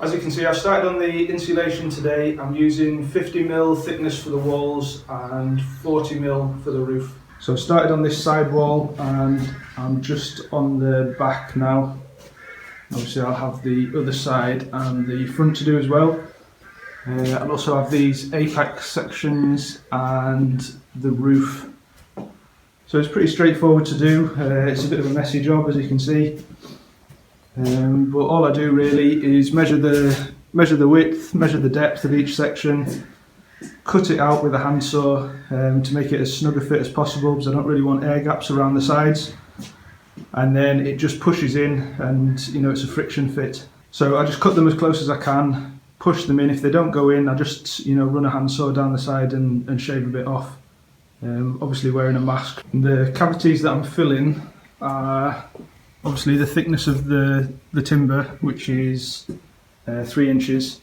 As you can see, I've started on the insulation today. I'm using 50mm thickness for the walls and 40mm for the roof. So I've started on this side wall and I'm just on the back now. Obviously I'll have the other side and the front to do as well. I'll also have these apex sections and the roof. So it's pretty straightforward to do. It's a bit of a messy job, as you can see. But all I do really is measure the width, measure the depth of each section, cut it out with a handsaw to make it as snug a fit as possible, because I don't really want air gaps around the sides. And then it just pushes in, and it's a friction fit. So I just cut them as close as I can, push them in. If they don't go in, I just run a handsaw down the side and shave a bit off. Obviously wearing a mask. The cavities that I'm filling are obviously the thickness of the timber, which is 3 inches.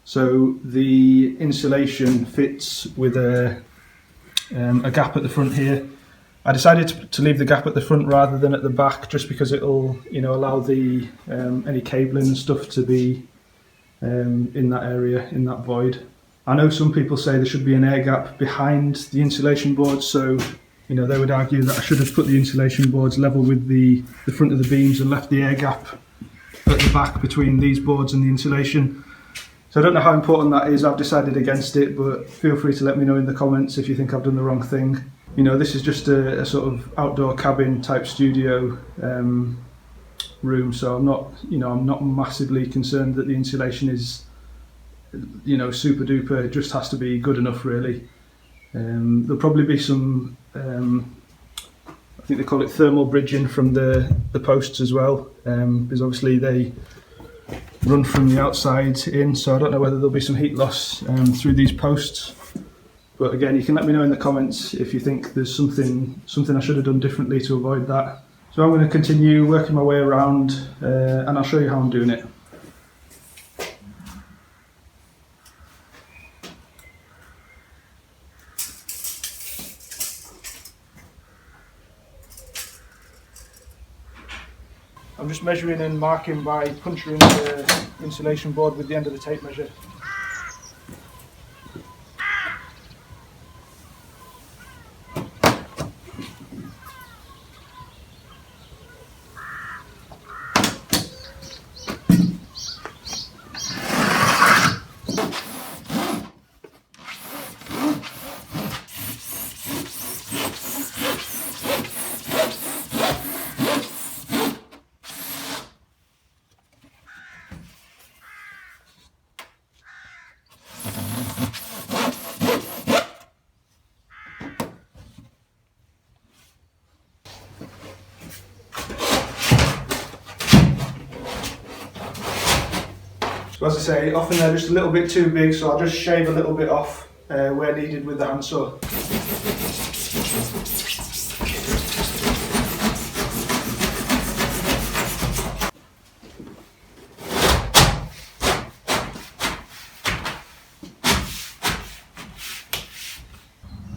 So the insulation fits with a gap at the front here. I decided to leave the gap at the front rather than at the back, just because it'll allow the any cabling and stuff to be in that area, in that void. I know some people say there should be an air gap behind the insulation boards, so they would argue that I should have put the insulation boards level with the front of the beams and left the air gap at the back between these boards and the insulation. So I don't know how important that is. I've decided against it, but feel free to let me know in the comments if you think I've done the wrong thing. This is just a sort of outdoor cabin type studio room, so I'm not massively concerned that the insulation is super duper. It just has to be good enough, really. There'll probably be some I think they call it thermal bridging from the posts as well, because obviously they run from the outside in, so I don't know whether there'll be some heat loss through these posts. But again, you can let me know in the comments if you think there's something I should have done differently to avoid that. So I'm going to continue working my way around and I'll show you how I'm doing it. I'm just measuring and marking by puncturing the insulation board with the end of the tape measure. So as I say, often they're just a little bit too big, so I'll just shave a little bit off where needed with the handsaw.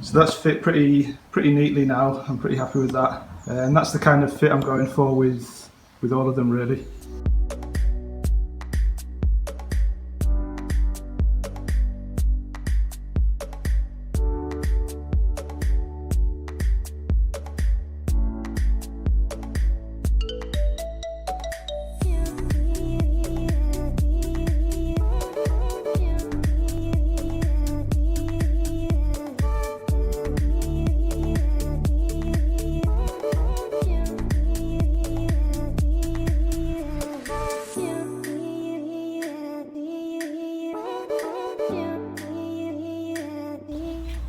So that's fit pretty neatly now. I'm pretty happy with that, and that's the kind of fit I'm going for with all of them, really.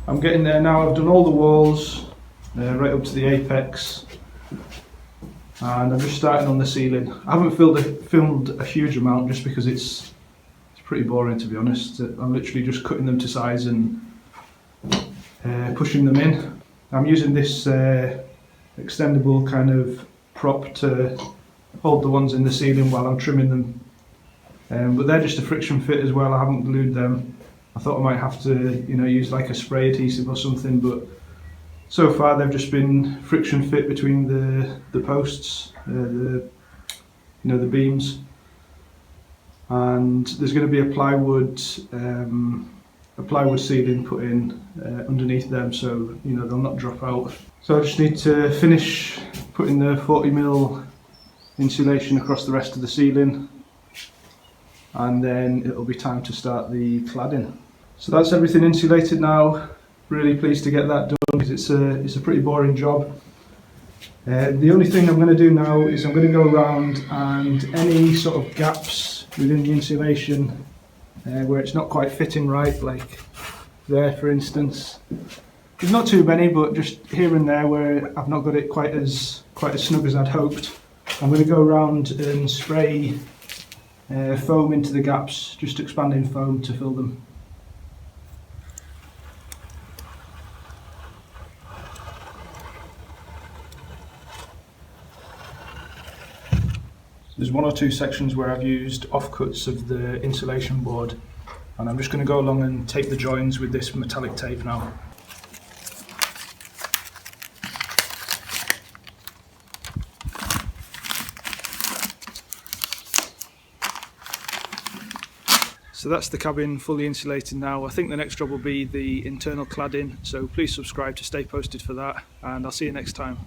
I'm getting there now. I've done all the walls right up to the apex, and I'm just starting on the ceiling. I haven't filmed a huge amount just because it's pretty boring, to be honest. I'm literally just cutting them to size and pushing them in. I'm using this extendable kind of prop to hold the ones in the ceiling while I'm trimming them, but they're just a friction fit as well. I haven't glued them. I thought I might have to use like a spray adhesive or something, but so far they've just been friction fit between the posts, the beams. and there's going to be a plywood ceiling put in underneath them, so you know they'll not drop out. So I just need to finish putting the 40mm insulation across the rest of the ceiling, and then it'll be time to start the cladding. So that's everything insulated now. Really pleased to get that done because it's a pretty boring job. The only thing I'm going to do now is I'm going to go around and any sort of gaps within the insulation where it's not quite fitting right, like there for instance. There's not too many, but just here and there where I've not got it quite as snug as I'd hoped. I'm going to go around and spray foam into the gaps, just expanding foam to fill them. There's one or two sections where I've used offcuts of the insulation board, and I'm just going to go along and tape the joins with this metallic tape now. So that's the cabin fully insulated now. I think the next job will be the internal cladding, so please subscribe to stay posted for that, and I'll see you next time.